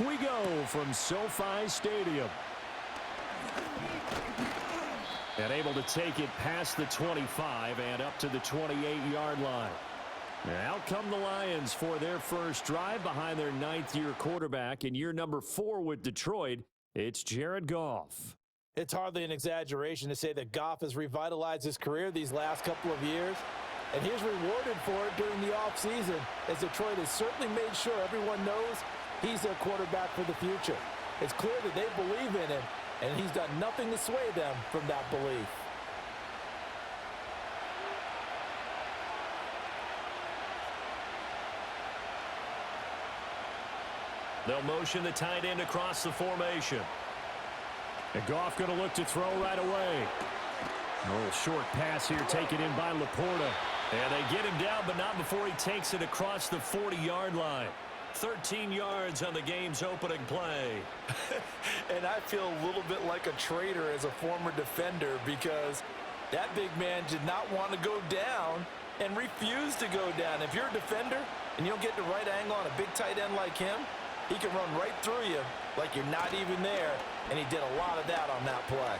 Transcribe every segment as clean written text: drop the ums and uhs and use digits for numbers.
We go from SoFi Stadium. And able to take it past the 25 and up to the 28-yard line. Out come the Lions for their first drive behind their ninth-year quarterback in year number 4 with Detroit. It's Jared Goff. It's hardly an exaggeration to say that Goff has revitalized his career these last couple of years, and he's rewarded for it during the offseason, as Detroit has certainly made sure everyone knows he's their quarterback for the future. It's clear that they believe in him, and he's done nothing to sway them from that belief. They'll motion the tight end across the formation. And Goff going to look to throw right away. A little short pass here taken in by Laporta. And they get him down, but not before he takes it across the 40-yard line. 13 yards on the game's opening play. And I feel a little bit like a traitor as a former defender, because that big man did not want to go down and refused to go down. If you're a defender and you don't get the right angle on a big tight end like him, he can run right through you like you're not even there, and he did a lot of that on that play.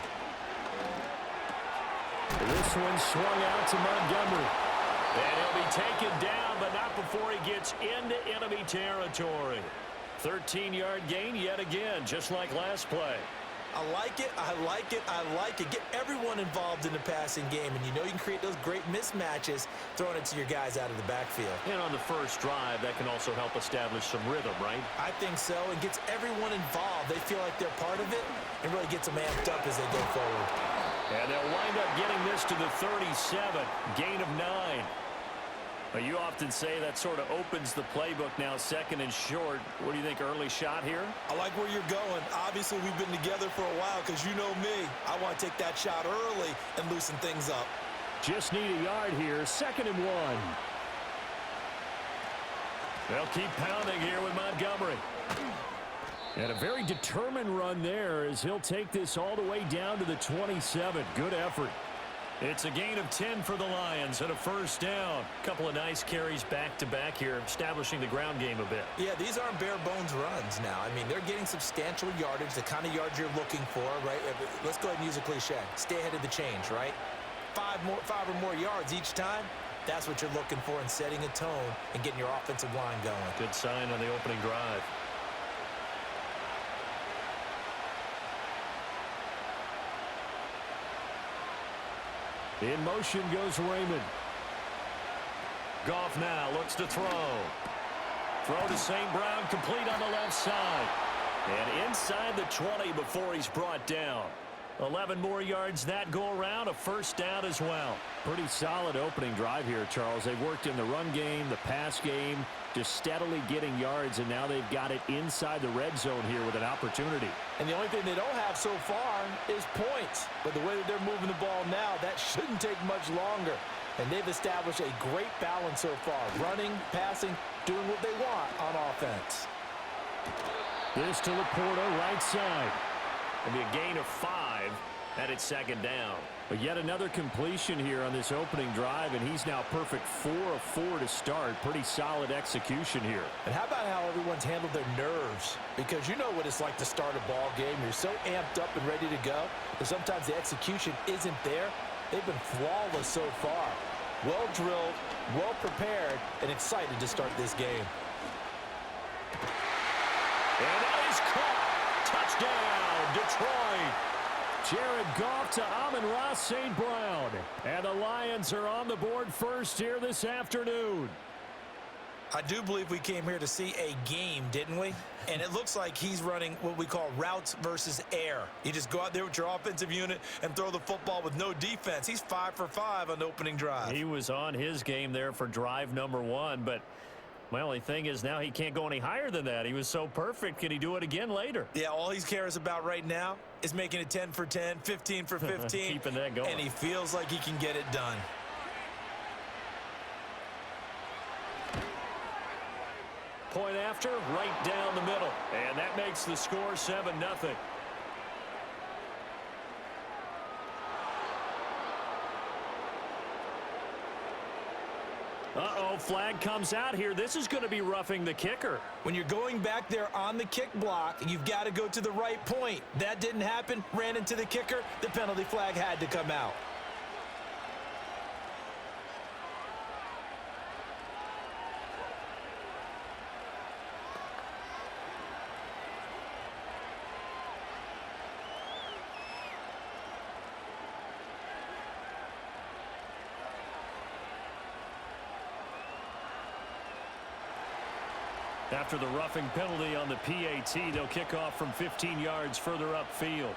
This one swung out to Montgomery. And he'll be taken down, but not before he gets into enemy territory. 13-yard gain yet again, just like last play. I like it, I like it, I like it. Get everyone involved in the passing game, and you know you can create those great mismatches throwing it to your guys out of the backfield. And on the first drive, that can also help establish some rhythm, right? I think so. It gets everyone involved. They feel like they're part of it, and really gets them amped up as they go forward. And they'll wind up getting this to the 37, gain of 9. But you often say that sort of opens the playbook now, second and short. What do you think, early shot here? I like where you're going. Obviously, we've been together for a while, because you know me. I want to take that shot early and loosen things up. Just need a yard here, 2nd and 1. They'll keep pounding here with Montgomery. And a very determined run there as he'll take this all the way down to the 27. Good effort. It's a gain of 10 for the Lions and a first down. A couple of nice carries back-to-back here, establishing the ground game a bit. Yeah, these aren't bare-bones runs now. I mean, they're getting substantial yardage, the kind of yards you're looking for, right? Let's go ahead and use a cliche. Stay ahead of the change, right? Five or more yards each time. That's what you're looking for in setting a tone and getting your offensive line going. Good sign on the opening drive. In motion goes Raymond. Goff now looks to throw. Throw to St. Brown, complete on the left side. And inside the 20 before he's brought down. 11 more yards that go around, a first down as well. Pretty solid opening drive here, Charles. They've worked in the run game, the pass game, just steadily getting yards, and now they've got it inside the red zone here with an opportunity. And the only thing they don't have so far is points. But the way that they're moving the ball now, that shouldn't take much longer. And they've established a great balance so far. Running, passing, doing what they want on offense. This to Laporta, right side. It'll be a gain of 5 at its 2nd down. But yet another completion here on this opening drive, and he's now perfect 4 of 4 to start. Pretty solid execution here. And how about how everyone's handled their nerves? Because you know what it's like to start a ball game. You're so amped up and ready to go, but sometimes the execution isn't there. They've been flawless so far. Well drilled, well prepared, and excited to start this game. And that is caught. Touchdown, Detroit. Jared Goff to Amon-Ra St. Brown. And the Lions are on the board first here this afternoon. I do believe we came here to see a game, didn't we? And it looks like he's running what we call routes versus air. You just go out there with your offensive unit and throw the football with no defense. He's 5 for 5 on the opening drive. He was on his game there for drive number 1, but my only thing is now he can't go any higher than that. He was so perfect. Can he do it again later? Yeah, all he cares about right now is making it 10 for 10, 15 for 15. Keeping that going. And he feels like he can get it done. Point after, right down the middle. And that makes the score 7-0. Uh-oh. no flag comes out here. This is going to be roughing the kicker. When you're going back there on the kick block, you've got to go to the right point. That didn't happen. Ran into the kicker. The penalty flag had to come out. After the roughing penalty on the PAT, they'll kick off from 15 yards further upfield.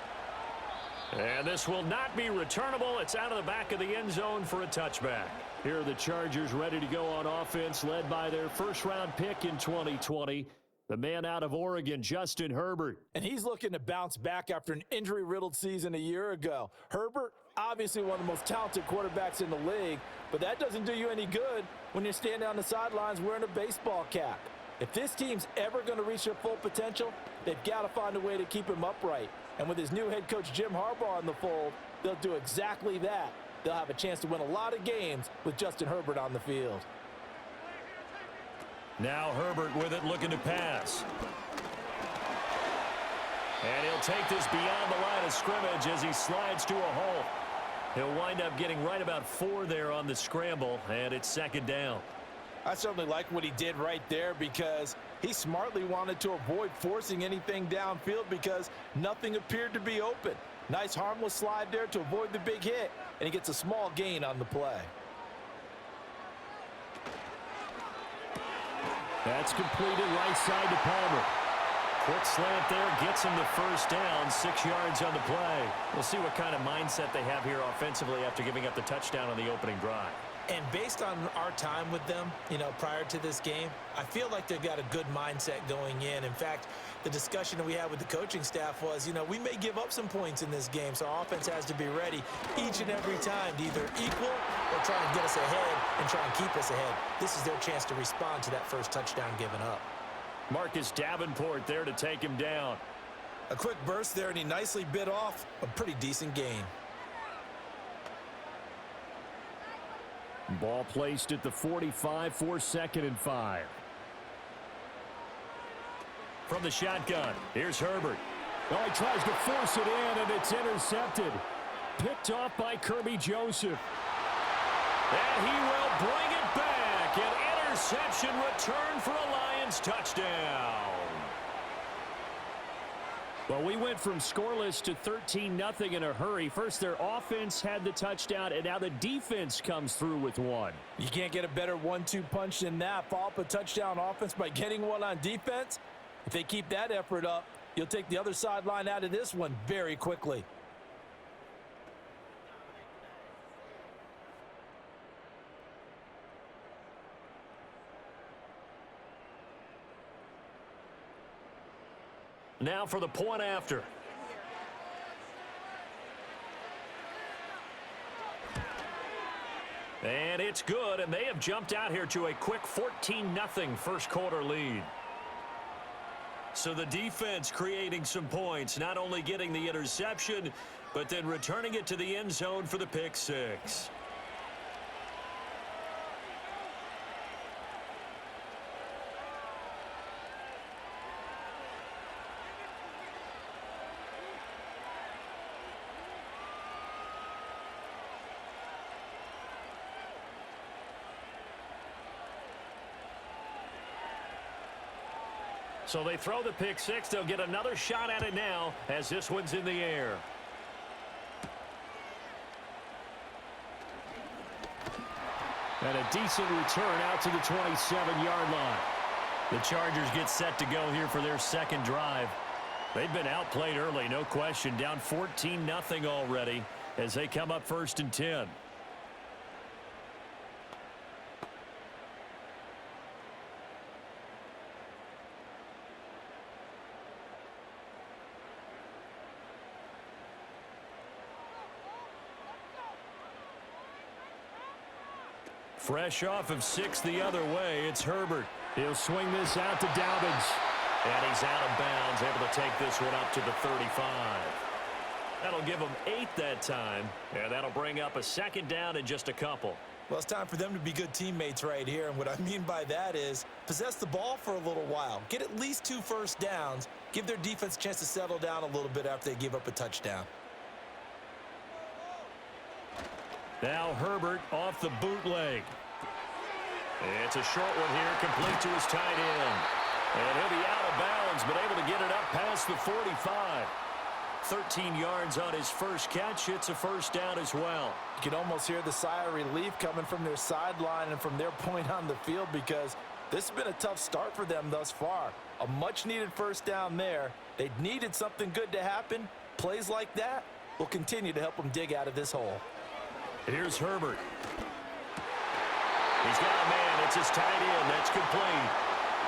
And this will not be returnable. It's out of the back of the end zone for a touchback. Here are the Chargers ready to go on offense, led by their first-round pick in 2020, the man out of Oregon, Justin Herbert. And he's looking to bounce back after an injury-riddled season a year ago. Herbert, obviously one of the most talented quarterbacks in the league, but that doesn't do you any good when you're standing on the sidelines wearing a baseball cap. If this team's ever going to reach their full potential, they've got to find a way to keep him upright. And with his new head coach, Jim Harbaugh, in the fold, they'll do exactly that. They'll have a chance to win a lot of games with Justin Herbert on the field. Now Herbert with it, looking to pass. And he'll take this beyond the line of scrimmage as he slides to a halt. He'll wind up getting right about 4 there on the scramble, and it's second down. I certainly like what he did right there because he smartly wanted to avoid forcing anything downfield because nothing appeared to be open. Nice harmless slide there to avoid the big hit, and he gets a small gain on the play. That's completed right side to Palmer. Quick slant there, gets him the first down, 6 yards on the play. We'll see what kind of mindset they have here offensively after giving up the touchdown on the opening drive. And based on our time with them, prior to this game, I feel like they've got a good mindset going in. In fact, the discussion that we had with the coaching staff was, we may give up some points in this game, so our offense has to be ready each and every time to either equal or try and get us ahead and try and keep us ahead. This is their chance to respond to that first touchdown given up. Marcus Davenport there to take him down. A quick burst there, and he nicely bit off a pretty decent gain. Ball placed at the 45 for 2nd and 5. From the shotgun, here's Herbert. Oh, he tries to force it in, and it's intercepted. Picked off by Kirby Joseph. And he will bring it back. An interception return for a Lions touchdown. Well, we went from scoreless to 13-0 in a hurry. First, their offense had the touchdown, and now the defense comes through with one. You can't get a better 1-2 punch than that. Follow up a touchdown offense by getting one on defense. If they keep that effort up, you'll take the other sideline out of this one very quickly. Now for the point after. And it's good, and they have jumped out here to a quick 14-0 first quarter lead. So the defense creating some points, not only getting the interception, but then returning it to the end zone for the pick six. So they throw the pick six. They'll get another shot at it now as this one's in the air. And a decent return out to the 27-yard line. The Chargers get set to go here for their second drive. They've been outplayed early, no question. Down 14-0 already as they come up 1st and 10. Fresh off of 6 the other way, it's Herbert. He'll swing this out to Dobbins. And he's out of bounds, able to take this one up to the 35. That'll give him 8 that time, and that'll bring up a second down in just a couple. Well, it's time for them to be good teammates right here, and what I mean by that is possess the ball for a little while, get at least 2 first downs, give their defense a chance to settle down a little bit after they give up a touchdown. Now Herbert off the bootleg. It's a short one here, complete to his tight end. And he'll be out of bounds, but able to get it up past the 45. 13 yards on his first catch. It's a first down as well. You can almost hear the sigh of relief coming from their sideline and from their point on the field, because this has been a tough start for them thus far. A much-needed first down there. They needed something good to happen. Plays like that will continue to help them dig out of this hole. Here's Herbert. He's got a man. It's his tight end. That's complete.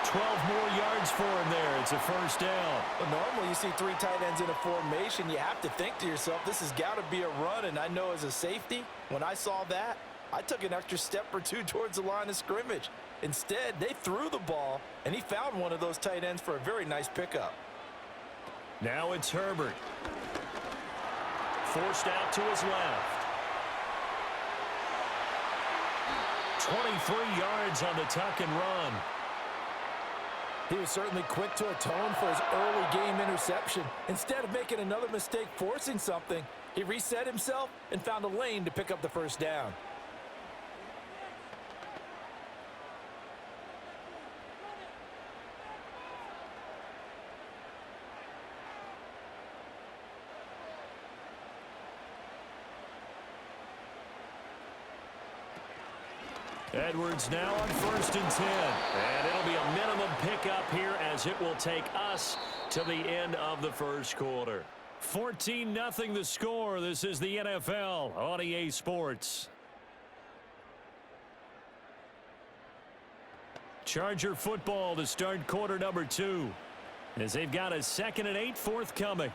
12 more yards for him there. It's a first down. Well, normally you see 3 tight ends in a formation. You have to think to yourself, this has got to be a run. And I know as a safety, when I saw that, I took an extra step or 2 towards the line of scrimmage. Instead, they threw the ball, and he found one of those tight ends for a very nice pickup. Now it's Herbert. Forced out to his left. 23 yards on the tuck and run. He was certainly quick to atone for his early game interception. Instead of making another mistake forcing something, he reset himself and found a lane to pick up the first down. Edwards now on 1st and 10. And it'll be a minimum pickup here as it will take us to the end of the first quarter. 14-0 the score. This is the NFL on EA Sports. Charger football to start quarter number 2. As they've got a 2nd and 8 forthcoming.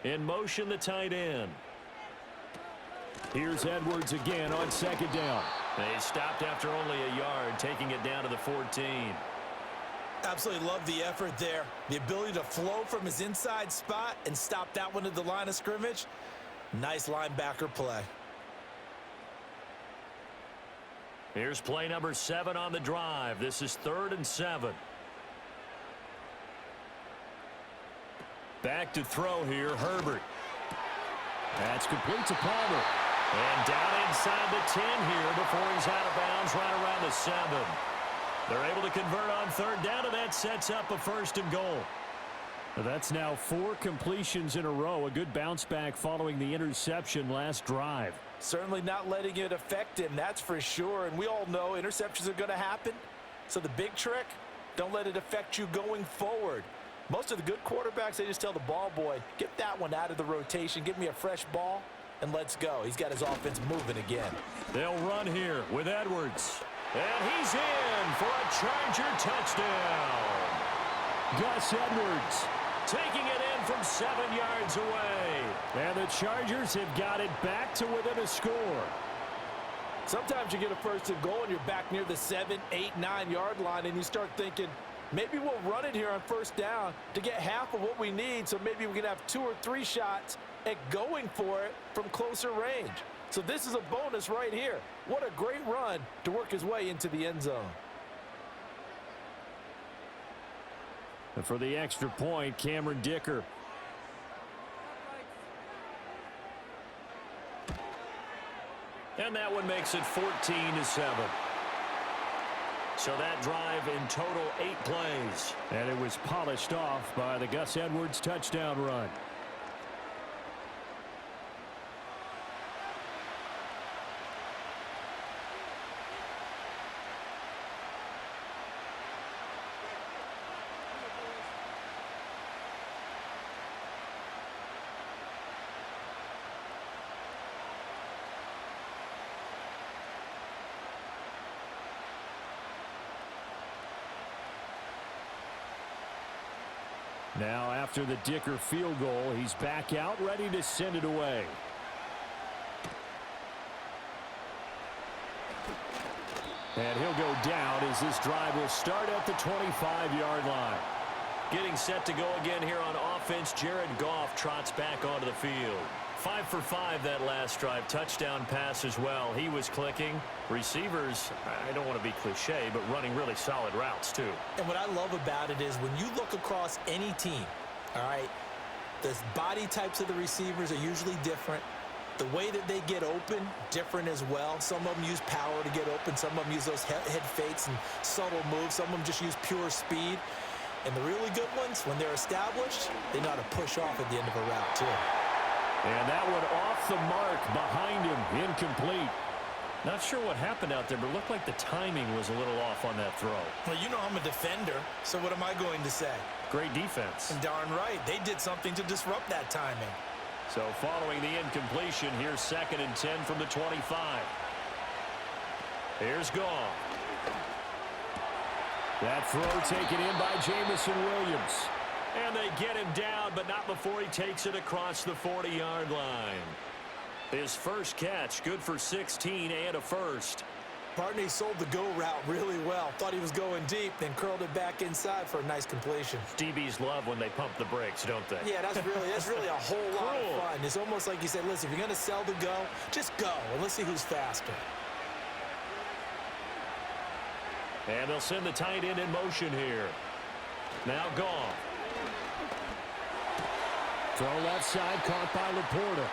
In motion, the tight end. Here's Edwards again on 2nd down. They stopped after only a yard, taking it down to the 14. Absolutely love the effort there. The ability to flow from his inside spot and stop that one at the line of scrimmage. Nice linebacker play. Here's play number 7 on the drive. This is 3rd and 7. Back to throw here, Herbert. That's complete to Palmer. And down inside the 10 here before he's out of bounds right around the 7. They're able to convert on 3rd down, and that sets up a 1st and goal. That's now 4 completions in a row. A good bounce back following the interception last drive. Certainly not letting it affect him, that's for sure. And we all know interceptions are going to happen. So the big trick, don't let it affect you going forward. Most of the good quarterbacks, they just tell the ball boy, get that one out of the rotation, give me a fresh ball, and let's go. He's got his offense moving again. They'll run here with Edwards. And he's in for a Charger touchdown. Gus Edwards taking it in from 7 yards away. And the Chargers have got it back to within a score. Sometimes you get a 1st and goal and you're back near the 7, 8, 9 yard line, and you start thinking, maybe we'll run it here on 1st down to get half of what we need, so maybe we can have 2 or 3 shots at going for it from closer range. So this is a bonus right here. What a great run to work his way into the end zone. And for the extra point, Cameron Dicker. And that one makes it 14-7. So that drive in total 8 plays. And it was polished off by the Gus Edwards touchdown run. Now after the Dicker field goal, he's back out ready to send it away. And he'll go down as this drive will start at the 25-yard line. Getting set to go again here on offense, Jared Goff trots back onto the field. 5 for 5 that last drive. Touchdown pass as well. He was clicking. Receivers, I don't want to be cliche, but running really solid routes too. And what I love about it is when you look across any team, all right, the body types of the receivers are usually different. The way that they get open, different as well. Some of them use power to get open. Some of them use those head fakes and subtle moves. Some of them just use pure speed. And the really good ones, when they're established, they know how to push off at the end of a route too. And that one off the mark behind him, incomplete. Not sure what happened out there, but it looked like the timing was a little off on that throw. Well, you know I'm a defender, so what am I going to say? Great defense. And darn right, they did something to disrupt that timing. So following the incompletion, here's 2nd and 10 from the 25. Here's Goff. That throw taken in by Jamison Williams. And they get him down, but not before he takes it across the 40-yard line. His first catch, good for 16 and a first. Partney sold the go route really well. Thought he was going deep, then curled it back inside for a nice completion. DBs love when they pump the brakes, don't they? Yeah, that's really a whole lot of fun. It's almost like you said, listen, if you're going to sell the go, just go, and let's see who's faster. And they'll send the tight end in motion here. Now Goff. Throw left side, caught by Laporta.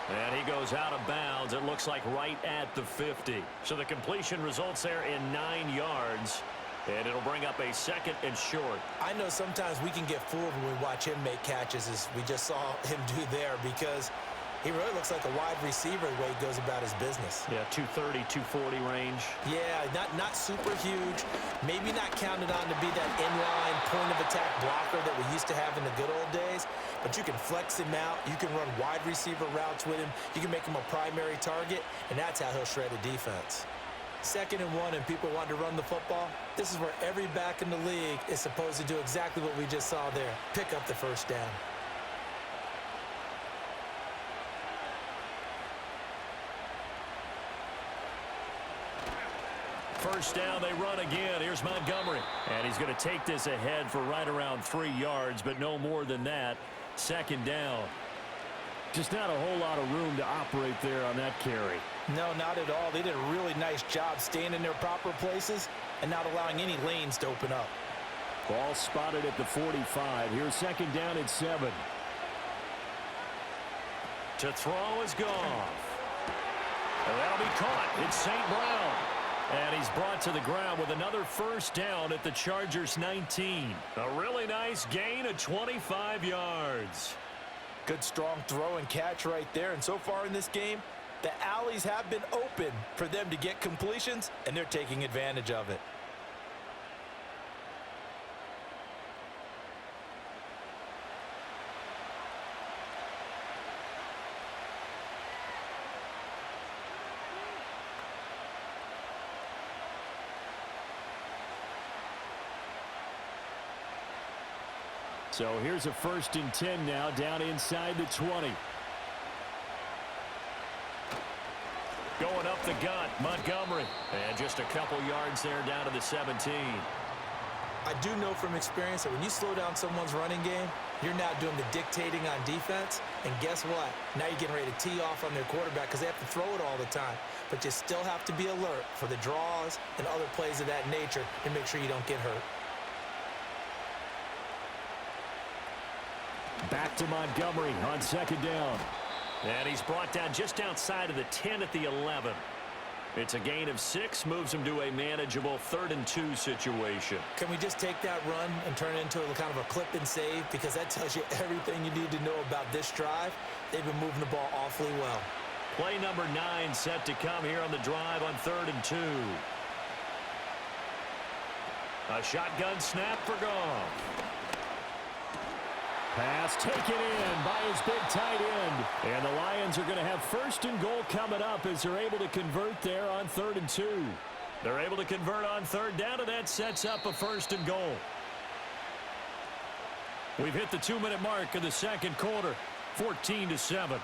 And he goes out of bounds, it looks like right at the 50. So the completion results there in 9 yards. And it'll bring up a 2nd and short. I know sometimes we can get fooled when we watch him make catches, as we just saw him do there, because he really looks like a wide receiver the way he goes about his business. Yeah, 230, 240 range. Yeah, not super huge. Maybe not counted on to be that inline point-of-attack blocker that we used to have in the good old days. But you can flex him out. You can run wide receiver routes with him. You can make him a primary target, and that's how he'll shred a defense. 2nd and 1, and people want to run the football. This is where every back in the league is supposed to do exactly what we just saw there. Pick up the first down. First down, they run again. Here's Montgomery. And he's going to take this ahead for right around 3 yards, but no more than that. 2nd down. Just not a whole lot of room to operate there on that carry. No, not at all. They did a really nice job staying in their proper places and not allowing any lanes to open up. Ball spotted at the 45. Here's 2nd down at 7. To throw is Goff. And that'll be caught. It's St. Brown. And he's brought to the ground with another first down at the Chargers' 19. A really nice gain of 25 yards. Good strong throw and catch right there. And so far in this game, the alleys have been open for them to get completions, and they're taking advantage of it. So here's a 1st and 10 now, down inside the 20. Going up the gut, Montgomery. And just a couple yards there down to the 17. I do know from experience that when you slow down someone's running game, you're now doing the dictating on defense. And guess what? Now you're getting ready to tee off on their quarterback because they have to throw it all the time. But you still have to be alert for the draws and other plays of that nature and make sure you don't get hurt. Back to Montgomery on 2nd down. And he's brought down just outside of the 10 at the 11. It's a gain of 6, moves him to a manageable 3rd and 2 situation. Can we just take that run and turn it into a kind of a clip and save? Because that tells you everything you need to know about this drive. They've been moving the ball awfully well. Play number 9 set to come here on the drive on 3rd and 2. A shotgun snap for Goff. Pass taken in by his big tight end. And the Lions are going to have 1st and goal coming up as they're able to convert there on 3rd and 2. They're able to convert on 3rd down, and that sets up a 1st and goal. We've hit the 2-minute mark of the 2nd quarter, 14-7.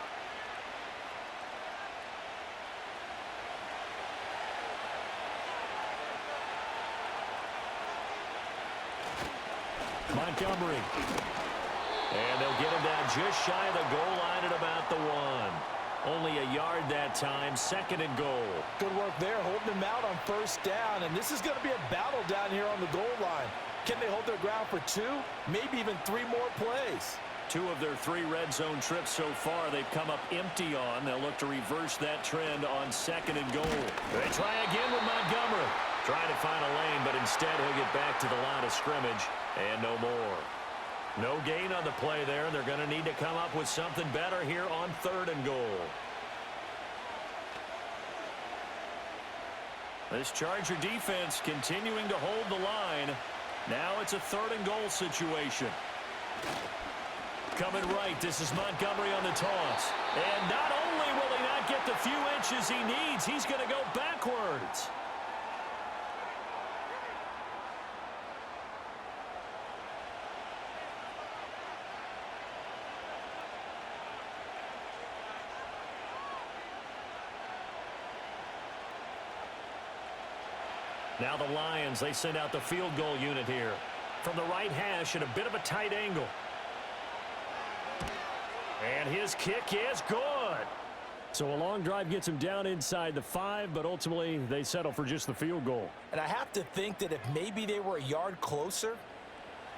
Montgomery. And they'll get him down just shy of the goal line at about the 1. Only a yard that time, 2nd and goal. Good work there, holding him out on 1st down. And this is going to be a battle down here on the goal line. Can they hold their ground for 2, maybe even 3 more plays? 2 of their 3 red zone trips so far they've come up empty on. They'll look to reverse that trend on 2nd and goal. They try again with Montgomery. Trying to find a lane, but instead he'll get back to the line of scrimmage and no more. No gain on the play there. They're going to need to come up with something better here on 3rd and goal. This Charger defense continuing to hold the line. Now it's a 3rd and goal situation. Coming right, this is Montgomery on the toss. And not only will he not get the few inches he needs, he's going to go backwards. Now the Lions, they send out the field goal unit here. From the right hash at a bit of a tight angle. And his kick is good. So a long drive gets him down inside the 5, but ultimately they settle for just the field goal. And I have to think that if maybe they were a yard closer,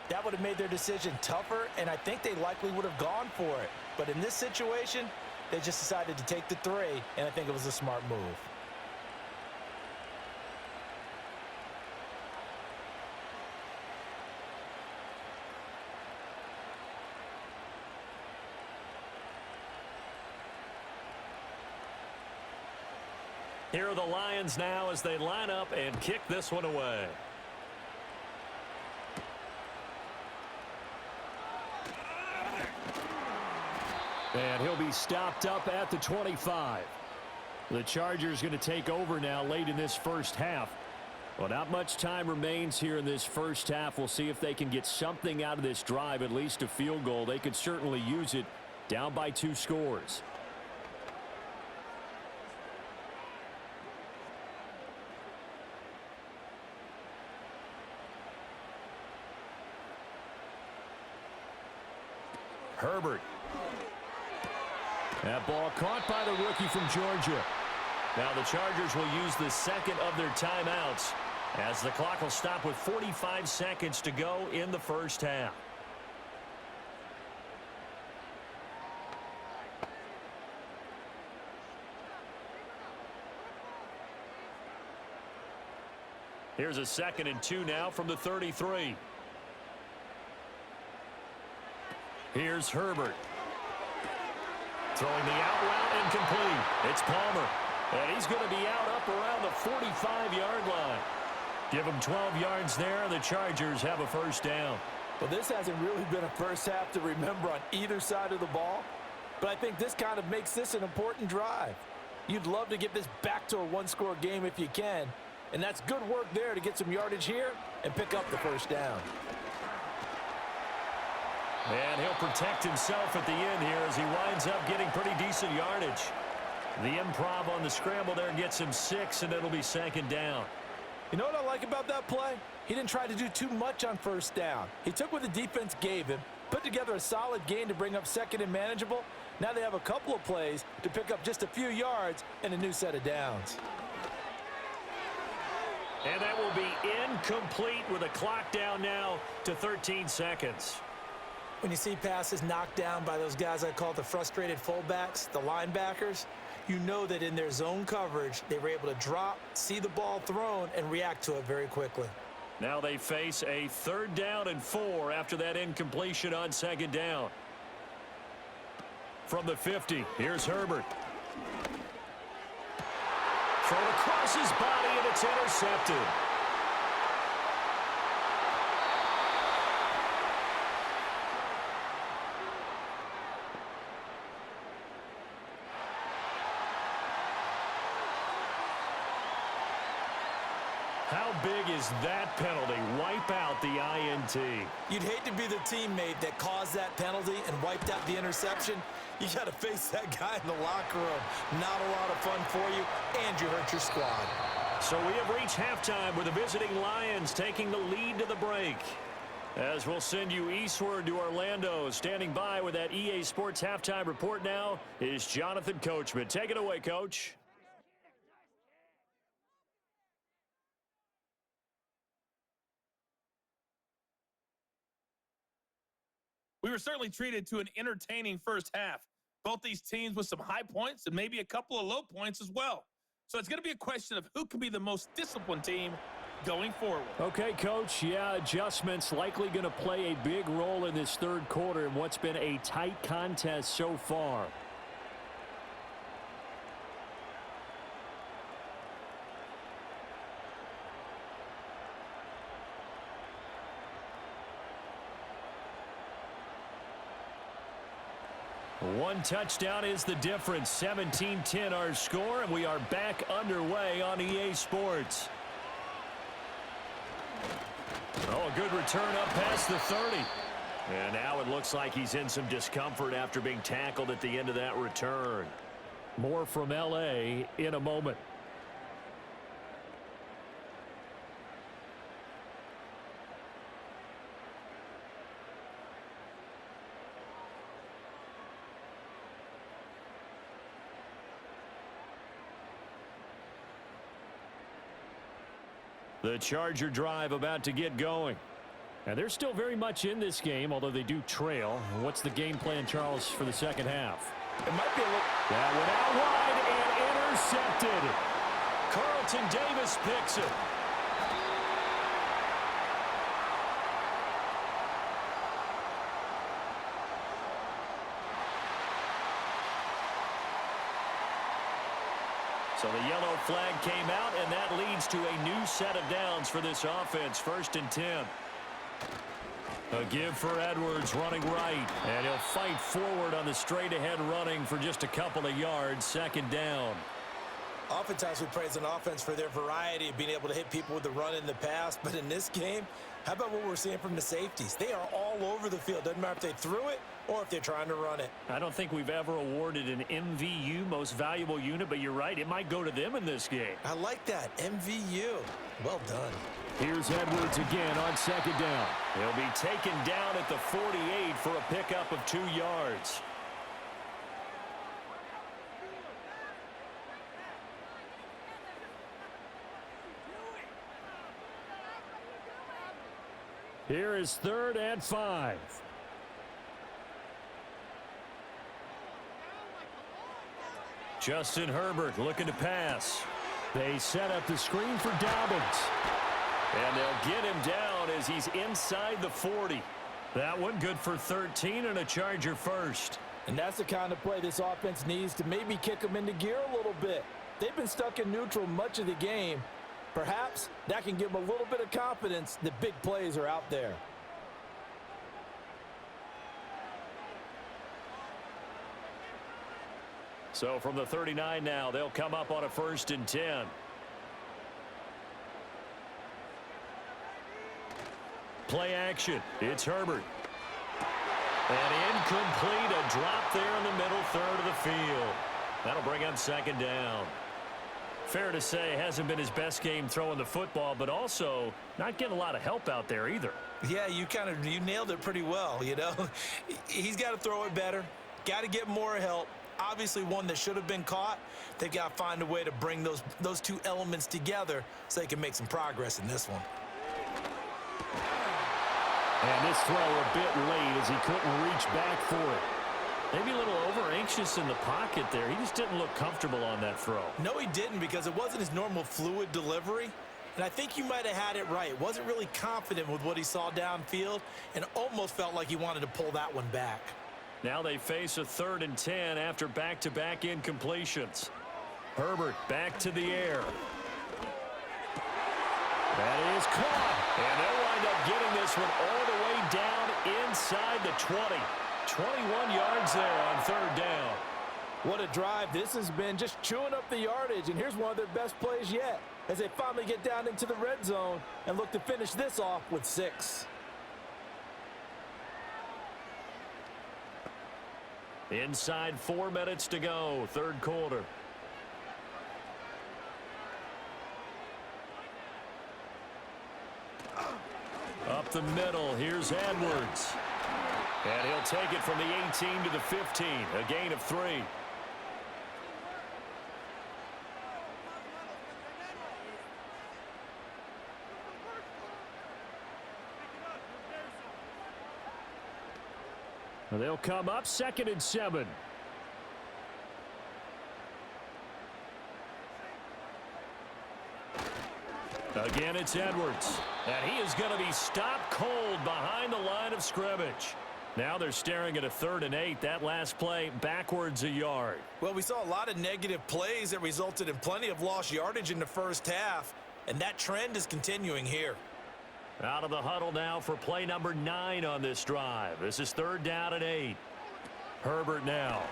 that would have made their decision tougher, and I think they likely would have gone for it. But in this situation, they just decided to take the 3, and I think it was a smart move. Here are the Lions now as they line up and kick this one away. And he'll be stopped up at the 25. The Chargers going to take over now late in this first half. Well, not much time remains here in this first half. We'll see if they can get something out of this drive, at least a field goal. They could certainly use it down by 2 scores. Herbert. That ball caught by the rookie from Georgia. Now the Chargers will use the 2nd of their timeouts as the clock will stop with 45 seconds to go in the first half. Here's a 2nd and 2 now from the 33. Here's Herbert. Throwing the out route incomplete. It's Palmer. And he's going to be out up around the 45-yard line. Give him 12 yards there. The Chargers have a first down. Well, this hasn't really been a first half to remember on either side of the ball. But I think this kind of makes this an important drive. You'd love to get this back to a 1-score game if you can. And that's good work there to get some yardage here and pick up the first down. And he'll protect himself at the end here as he winds up getting pretty decent yardage. The improv on the scramble there gets him 6, and it'll be 2nd down. You know what I like about that play? He didn't try to do too much on 1st down. He took what the defense gave him, put together a solid gain to bring up 2nd and manageable. Now they have a couple of plays to pick up just a few yards and a new set of downs. And that will be incomplete with a clock down now to 13 seconds. When you see passes knocked down by those guys I call the frustrated fullbacks, the linebackers, you know that in their zone coverage, they were able to drop, see the ball thrown, and react to it very quickly. Now they face a 3rd down and 4 after that incompletion on 2nd down. From the 50, here's Herbert. Thrown across his body, and it's intercepted. How big is that penalty? Wipe out the INT. You'd hate to be the teammate that caused that penalty and wiped out the interception. You got to face that guy in the locker room. Not a lot of fun for you, and you hurt your squad. So we have reached halftime with the visiting Lions taking the lead to the break. As we'll send you eastward to Orlando. Standing by with that EA Sports Halftime Report now is Jonathan Coachman. Take it away, Coach. We were certainly treated to an entertaining first half. Both these teams with some high points and maybe a couple of low points as well. So it's going to be a question of who can be the most disciplined team going forward. Okay, Coach. Yeah, adjustments likely going to play a big role in this third quarter in what's been a tight contest so far. One touchdown is the difference. 17-10 our score, and we are back underway on EA Sports. Oh, a good return up past the 30. And now it looks like he's in some discomfort after being tackled at the end of that return. More from L.A. in a moment. The Charger drive about to get going. And they're still very much in this game, although they do trail. What's the game plan, Charles, for the second half? It might be a little... That went out wide and intercepted. Carlton Davis picks it. So the yellow flag came out, and that leads to a new set of downs for this offense. 1st and 10. A give for Edwards running right, and he'll fight forward on the straight-ahead running for just a couple of yards. 2nd down. Oftentimes we praise an offense for their variety of being able to hit people with the run in the pass, but in this game, how about what we're seeing from the safeties? They are all over the field. Doesn't matter if they threw it or if they're trying to run it. I don't think we've ever awarded an MVU, most valuable unit, but you're right, it might go to them in this game. I like that, MVU. Well done. Here's Edwards again on 2nd down. He'll be taken down at the 48 for a pickup of 2 yards. Here is 3rd and 5. Justin Herbert looking to pass. They set up the screen for Dobbins. And they'll get him down as he's inside the 40. That one good for 13 and a Charger first. And that's the kind of play this offense needs to maybe kick them into gear a little bit. They've been stuck in neutral much of the game. Perhaps that can give them a little bit of confidence that big plays are out there. So from the 39 now, they'll come up on a 1st and 10. Play action. It's Herbert. And incomplete. A drop there in the middle third of the field. That'll bring up 2nd down. Fair to say, hasn't been his best game throwing the football, but also not getting a lot of help out there either. Yeah, you nailed it pretty well, you know. He's got to throw it better. Got to get more help. Obviously one that should have been caught. They've got to find a way to bring those two elements together so they can make some progress in this one. And this throw a bit late as he couldn't reach back for it. Maybe a little over-anxious in the pocket there. He just didn't look comfortable on that throw. No, he didn't, because it wasn't his normal fluid delivery. And I think you might have had it right. Wasn't really confident with what he saw downfield and almost felt like he wanted to pull that one back. Now they face a 3rd and 10 after back-to-back incompletions. Herbert back to the air. That is caught. And they'll wind up getting this one all the way down inside the 20. 21 yards there on 3rd down. What a drive this has been, just chewing up the yardage. And here's one of their best plays yet as they finally get down into the red zone and look to finish this off with 6. Inside 4 minutes to go, 3rd quarter. Up the middle. Here's Edwards. And he'll take it from the 18 to the 15. A gain of 3. They'll come up 2nd and 7. Again, it's Edwards. And he is going to be stopped cold behind the line of scrimmage. Now they're staring at a 3rd and 8. That last play backwards a yard. Well, we saw a lot of negative plays that resulted in plenty of lost yardage in the first half, and that trend is continuing here. Out of the huddle now for play number 9 on this drive. This is 3rd down and 8. Herbert now.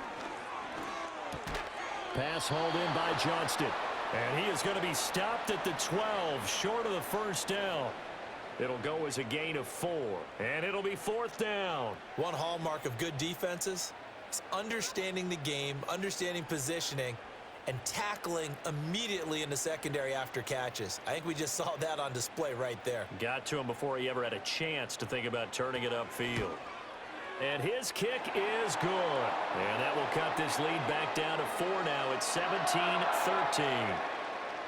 Pass hauled in by Johnston. And he is going to be stopped at the 12, short of the first down. It'll go as a gain of 4, and it'll be 4th down. One hallmark of good defenses is understanding the game, understanding positioning, and tackling immediately in the secondary after catches. I think we just saw that on display right there. Got to him before he ever had a chance to think about turning it upfield. And his kick is good. And that will cut this lead back down to 4 now. It's 17-13.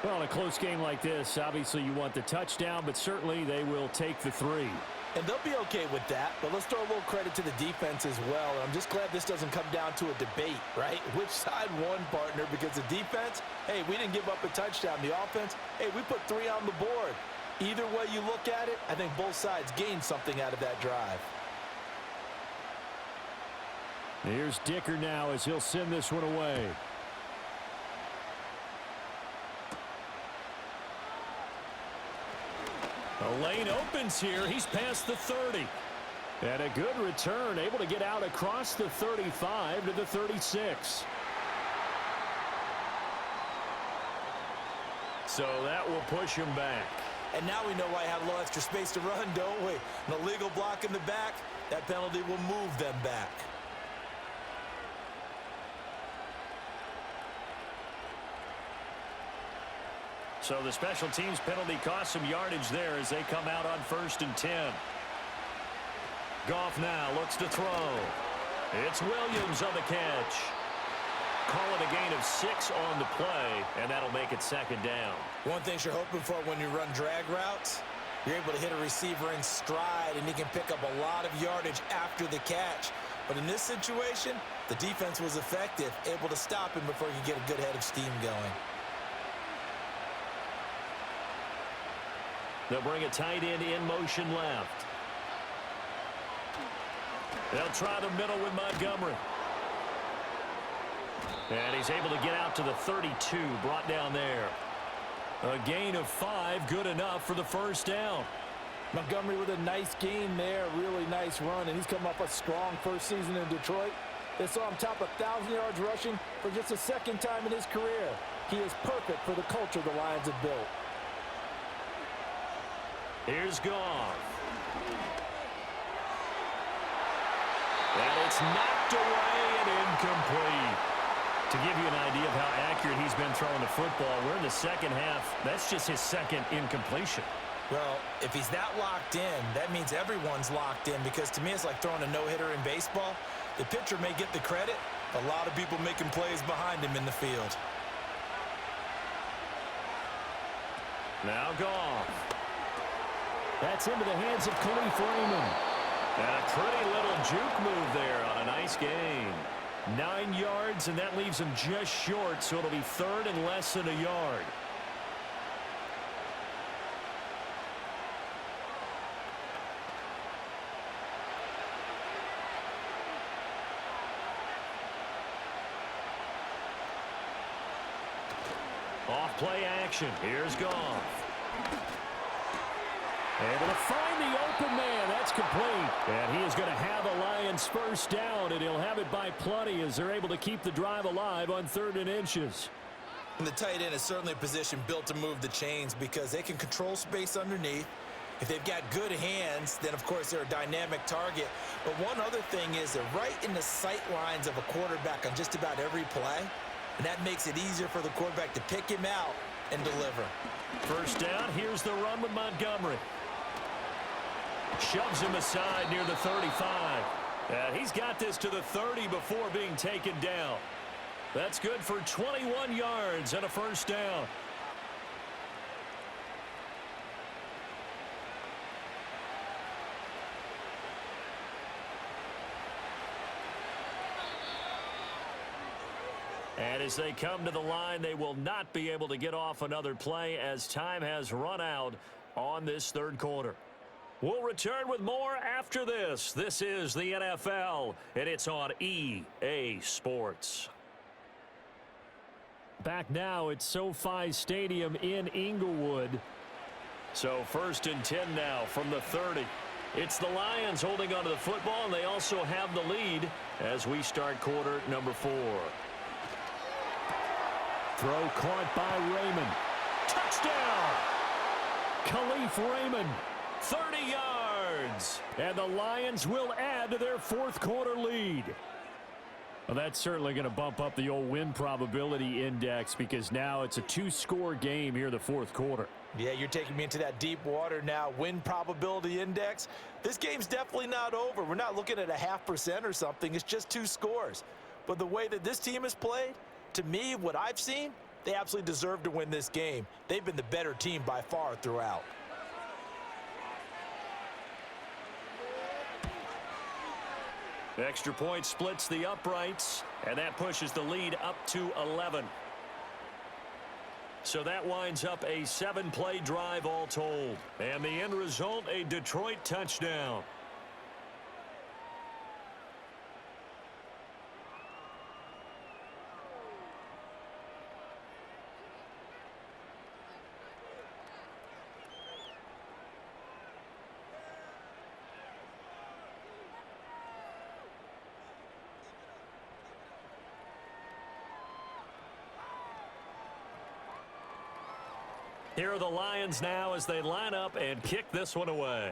Well, in a close game like this, obviously you want the touchdown, but certainly they will take the 3. And they'll be okay with that, but let's throw a little credit to the defense as well. I'm just glad this doesn't come down to a debate, right? Which side won, partner? Because the defense, hey, we didn't give up a touchdown. The offense, hey, we put 3 on the board. Either way you look at it, I think both sides gained something out of that drive. Here's Dicker now as he'll send this one away. A lane opens here. He's past the 30. And a good return, able to get out across the 35 to the 36. So that will push him back. And now we know why I have a little extra space to run, don't we? An illegal block in the back, that penalty will move them back. So the special teams penalty cost some yardage there as they come out on 1st and 10. Goff now looks to throw. It's Williams on the catch. Call it a gain of 6 on the play, and that'll make it 2nd down. One thing you're hoping for when you run drag routes, you're able to hit a receiver in stride, and he can pick up a lot of yardage after the catch. But in this situation, the defense was effective, able to stop him before he could get a good head of steam going. They'll bring a tight end in motion left. They'll try the middle with Montgomery. And he's able to get out to the 32, brought down there. A gain of 5, good enough for the 1st down. Montgomery with a nice game there, really nice run, and he's come up a strong first season in Detroit. They saw him top 1,000 yards rushing for just the 2nd time in his career. He is perfect for the culture the Lions have built. Here's Goff. And it's knocked away and incomplete. To give you an idea of how accurate he's been throwing the football, we're in the 2nd half. That's just his 2nd incompletion. Well, if he's that locked in, that means everyone's locked in, because to me it's like throwing a no-hitter in baseball. The pitcher may get the credit, but a lot of people making plays behind him in the field. Now Goff. That's into the hands of Khalif Raymond. And a pretty little juke move there on a nice gain. 9 yards, and that leaves him just short, so it'll be 3rd and less than a yard. Off play action. Here's Goff. Able to find the open man. That's complete. And he is going to have the Lions 1st down, and he'll have it by plenty as they're able to keep the drive alive on 3rd and inches. And the tight end is certainly a position built to move the chains because they can control space underneath. If they've got good hands, then, of course, they're a dynamic target. But one other thing is they're right in the sight lines of a quarterback on just about every play, and that makes it easier for the quarterback to pick him out and deliver. 1st down. Here's the run with Montgomery. Shoves him aside near the 35. And he's got this to the 30 before being taken down. That's good for 21 yards and a first down. And as they come to the line, they will not be able to get off another play as time has run out on this third quarter. We'll return with more after this. This is the NFL, and it's on EA Sports. Back now at SoFi Stadium in Inglewood. So 1st and 10 now from the 30. It's the Lions holding onto the football, and they also have the lead as we start quarter number 4. Throw caught by Raymond. Touchdown! Khalif Raymond, 30 yards. And the Lions will add to their fourth quarter lead. Well, that's certainly going to bump up the old win probability index because now it's a 2-score game here in the fourth quarter. Yeah, you're taking me into that deep water now. Win probability index. This game's definitely not over. We're not looking at a 0.5% or something. It's just 2 scores. But the way that this team has played, to me, what I've seen, they absolutely deserve to win this game. They've been the better team by far throughout. The extra point splits the uprights, and that pushes the lead up to 11. So that winds up a 7-play drive all told. And the end result, a Detroit touchdown. Here are the Lions now as they line up and kick this one away.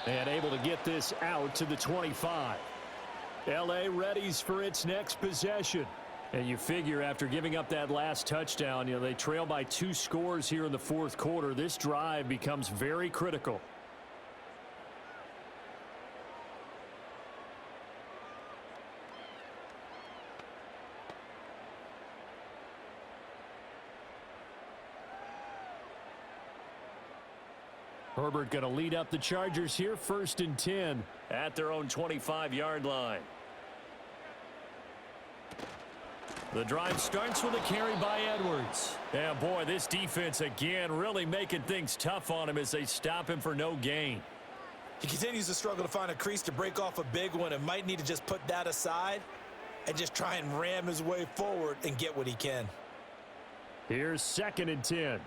And able to get this out to the 25. L.A. readies for its next possession. And you figure after giving up that last touchdown, they trail by 2 scores here in the fourth quarter. This drive becomes very critical. Herbert going to lead up the Chargers here, 1st and 10 at their own 25-yard line. The drive starts with a carry by Edwards. Yeah, boy, this defense again really making things tough on him as they stop him for no gain. He continues to struggle to find a crease to break off a big one and might need to just put that aside and just try and ram his way forward and get what he can. Here's 2nd and 10.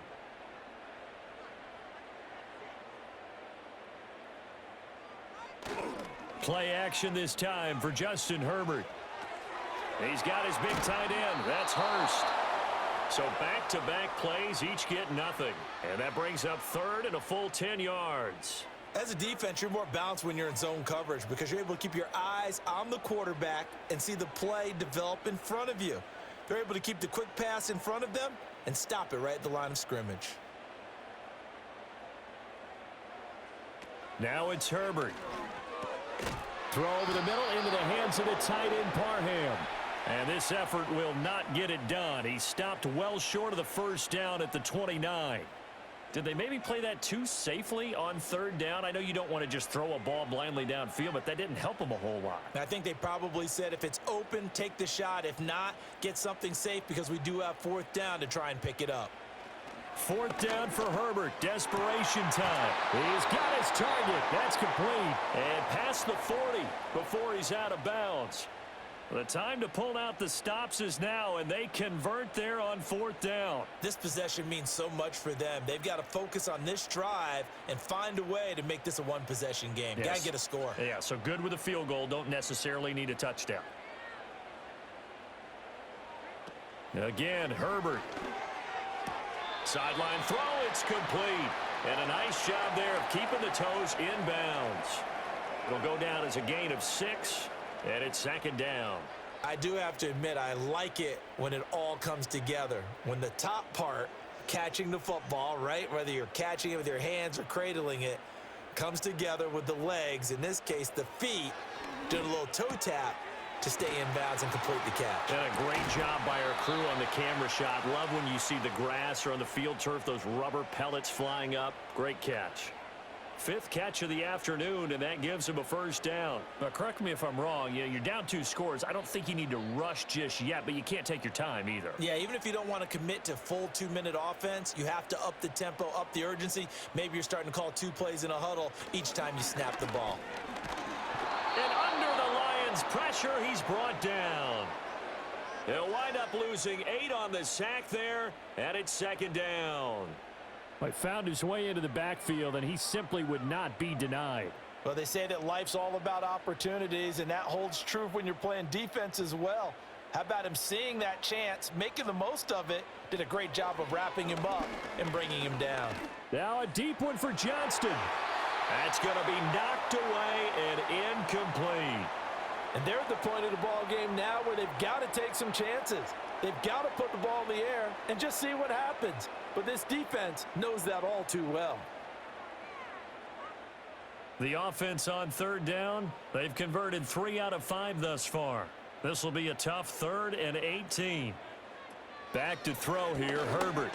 Play action this time for Justin Herbert. He's got his big tight end. That's Hurst. So back-to-back plays, each get nothing. And that brings up 3rd and a full 10 yards. As a defense, you're more balanced when you're in zone coverage because you're able to keep your eyes on the quarterback and see the play develop in front of you. They're able to keep the quick pass in front of them and stop it right at the line of scrimmage. Now it's Herbert. Throw over the middle into the hands of the tight end Parham. And this effort will not get it done. He stopped well short of the first down at the 29. Did they maybe play that too safely on 3rd down? I know you don't want to just throw a ball blindly downfield, but that didn't help them a whole lot. I think they probably said if it's open, take the shot. If not, get something safe because we do have 4th down to try and pick it up. 4th down for Herbert. Desperation time. He's got his target. That's complete. And past the 40 before he's out of bounds. The time to pull out the stops is now, and they convert there on 4th down. This possession means so much for them. They've got to focus on this drive and find a way to make this a one-possession game. Yes. Got to get a score. Yeah, so good with a field goal. Don't necessarily need a touchdown. Again, Herbert. Sideline throw, it's complete. And a nice job there of keeping the toes inbounds. It'll go down as a gain of 6, and it's 2nd down. I do have to admit, I like it when it all comes together. When the top part catching the football, right? Whether you're catching it with your hands or cradling it, comes together with the legs, in this case the feet, doing a little toe tap to stay in bounds and complete the catch. And a great job by our crew on the camera shot. Love when you see the grass or on the field turf, those rubber pellets flying up. Great catch. Fifth catch of the afternoon, and that gives him a first down. Now, correct me if I'm wrong. You're down 2 scores. I don't think you need to rush just yet, but you can't take your time either. Yeah, even if you don't want to commit to full 2-minute offense, you have to up the tempo, up the urgency. Maybe you're starting to call 2 plays in a huddle each time you snap the ball. And under the Lions' pressure, he's brought down. He'll wind up losing 8 on the sack there, and it's second down. He found his way into the backfield, and he simply would not be denied. Well, they say that life's all about opportunities, and that holds true when you're playing defense as well. How about him seeing that chance, making the most of it, did a great job of wrapping him up and bringing him down. Now a deep one for Johnston. That's going to be knocked away and incomplete. And they're at the point of the ball game now where they've got to take some chances. They've got to put the ball in the air and just see what happens. But this defense knows that all too well. The offense on third down, they've converted 3 out of 5 thus far. This will be a tough 3rd and 18. Back to throw here, Herbert.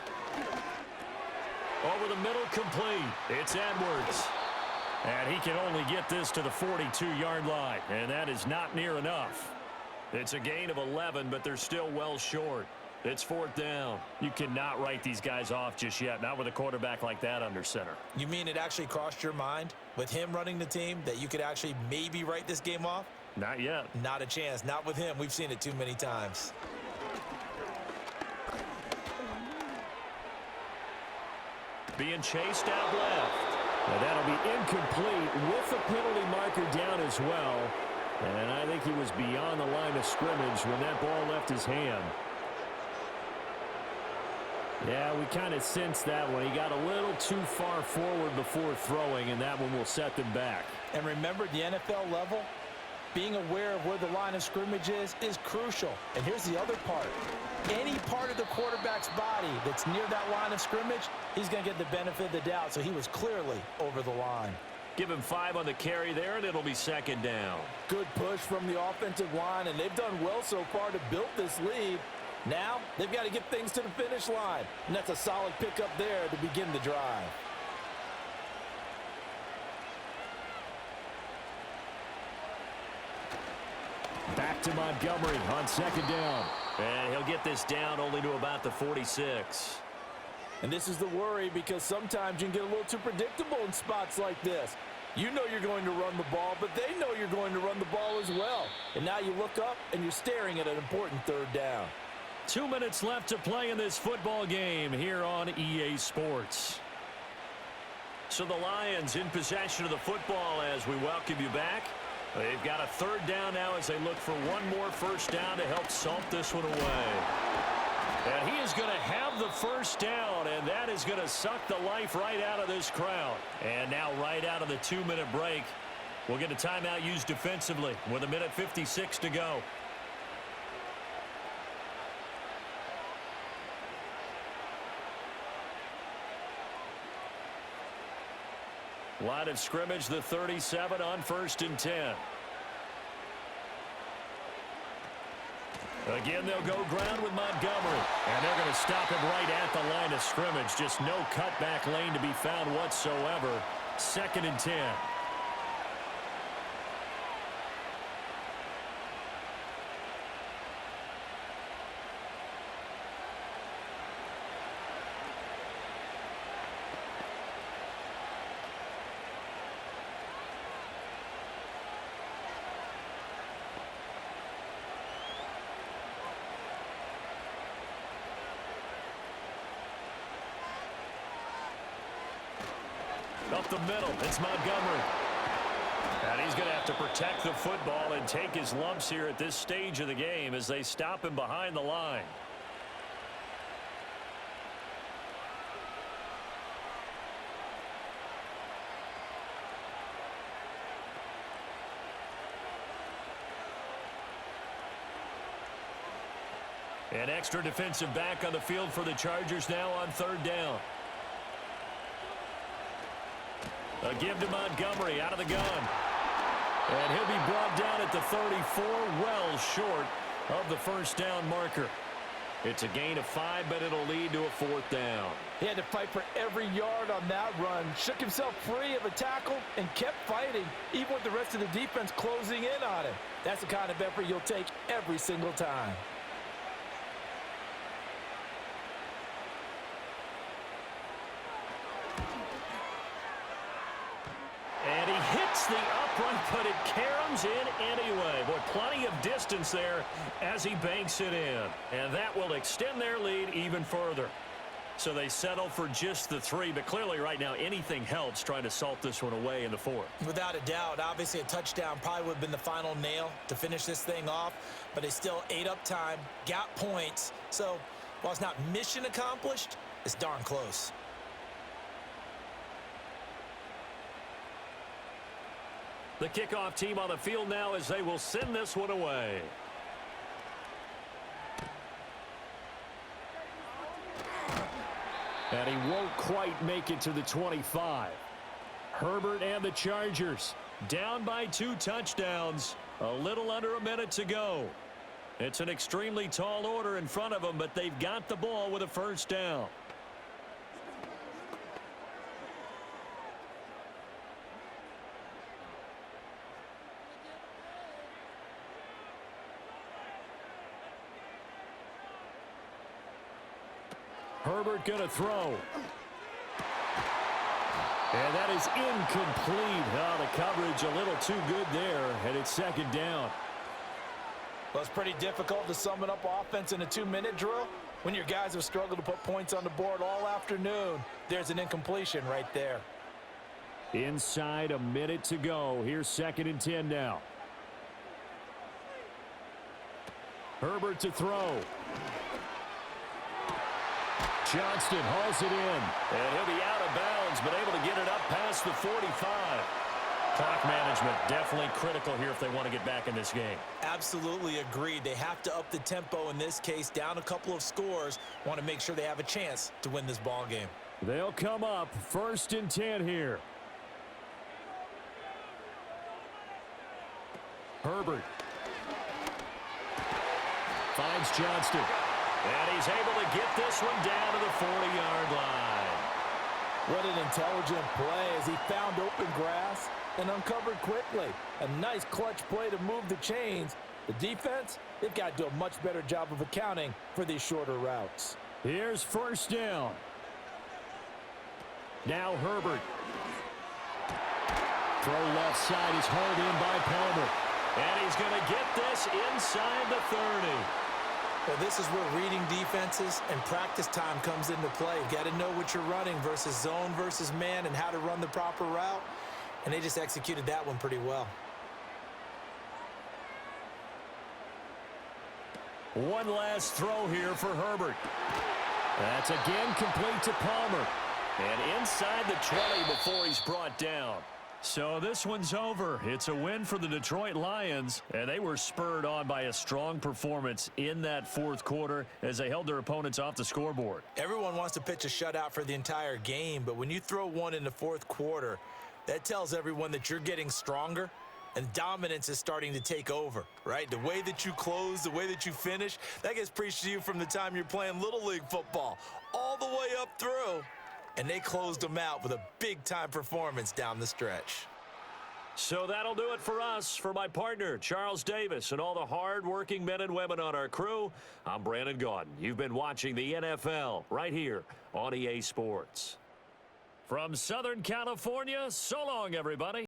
Over the middle, complete. It's Edwards. And he can only get this to the 42-yard line, and that is not near enough. It's a gain of 11, but they're still well short. It's 4th down. You cannot write these guys off just yet, not with a quarterback like that under center. You mean it actually crossed your mind with him running the team that you could actually maybe write this game off? Not yet. Not a chance. Not with him. We've seen it too many times. Being chased out left. And that'll be incomplete with the penalty marker down as well. And I think he was beyond the line of scrimmage when that ball left his hand. Yeah, we kind of sensed that one. He got a little too far forward before throwing, and that one will set them back. And remember, the NFL level, being aware of where the line of scrimmage is crucial. And here's the other part. Any part of the quarterback's body that's near that line of scrimmage, he's going to get the benefit of the doubt. So he was clearly over the line. Give him 5 on the carry there, and it'll be second down. Good push from the offensive line, and they've done well so far to build this lead. Now, they've got to get things to the finish line, and that's a solid pickup there to begin the drive. Back to Montgomery on second down. And he'll get this down only to about the 46. And this is the worry because sometimes you can get a little too predictable in spots like this. You know you're going to run the ball, but they know you're going to run the ball as well. And now you look up and you're staring at an important 3rd down. 2 minutes left to play in this football game here on EA Sports. So the Lions in possession of the football as we welcome you back. They've got a 3rd down now as they look for one more first down to help salt this one away. And he is going to have the first down, and that is going to suck the life right out of this crowd. And now right out of the 2-minute break, we'll get a timeout used defensively with 1:56 to go. Line of scrimmage, the 37 on 1st and 10. Again, they'll go ground with Montgomery. And they're going to stop him right at the line of scrimmage. Just no cutback lane to be found whatsoever. 2nd and 10. Up the middle, it's Montgomery. And he's going to have to protect the football and take his lumps here at this stage of the game as they stop him behind the line. An extra defensive back on the field for the Chargers now on third down. A give to Montgomery out of the gun. And he'll be brought down at the 34, well short of the first down marker. It's a gain of 5, but it'll lead to a fourth down. He had to fight for every yard on that run, shook himself free of a tackle, and kept fighting, even with the rest of the defense closing in on him. That's the kind of effort you'll take every single time. And he hits the upright, but it caroms in anyway. Boy, plenty of distance there as he banks it in. And that will extend their lead even further. So they settle for just the 3, but clearly right now anything helps trying to salt this one away in the 4th. Without a doubt, obviously a touchdown probably would have been the final nail to finish this thing off, but they still ate up time, got points. So while it's not mission accomplished, it's darn close. The kickoff team on the field now as they will send this one away. And he won't quite make it to the 25. Herbert and the Chargers down by 2 touchdowns. A little under a minute to go. It's an extremely tall order in front of them, but they've got the ball with a first down. Herbert going to throw. And that is incomplete. Oh, the coverage a little too good there, and it's second down. Well, it's pretty difficult to sum it up offense in a 2-minute drill when your guys have struggled to put points on the board all afternoon. There's an incompletion right there. Inside a minute to go. Here's 2nd and 10 now. Herbert to throw. Johnston hauls it in. And he'll be out of bounds, but able to get it up past the 45. Clock management definitely critical here if they want to get back in this game. Absolutely agreed. They have to up the tempo in this case, down a couple of scores. Want to make sure they have a chance to win this ball game. They'll come up 1st and 10 here. Herbert finds Johnston. And he's able to get this one down to the 40-yard line. What an intelligent play as he found open grass and uncovered quickly. A nice clutch play to move the chains. The defense, they've got to do a much better job of accounting for these shorter routes. Here's first down. Now Herbert. Throw left side is hauled in by Palmer. And he's going to get this inside the 30. Well, this is where reading defenses and practice time comes into play. You got to know what you're running versus zone versus man and how to run the proper route. And they just executed that one pretty well. One last throw here for Herbert. That's again complete to Palmer. And inside the 20 before he's brought down. So this one's over. It's a win for the Detroit Lions, and they were spurred on by a strong performance in that 4th quarter as they held their opponents off the scoreboard. Everyone wants to pitch a shutout for the entire game, but when you throw one in the 4th quarter, that tells everyone that you're getting stronger and dominance is starting to take over, right? The way that you close, the way that you finish, that gets preached to you from the time you're playing Little League football all the way up through. And they closed them out with a big-time performance down the stretch. So that'll do it for us. For my partner, Charles Davis, and all the hard-working men and women on our crew, I'm Brandon Gaudin. You've been watching the NFL right here on EA Sports. From Southern California, so long, everybody.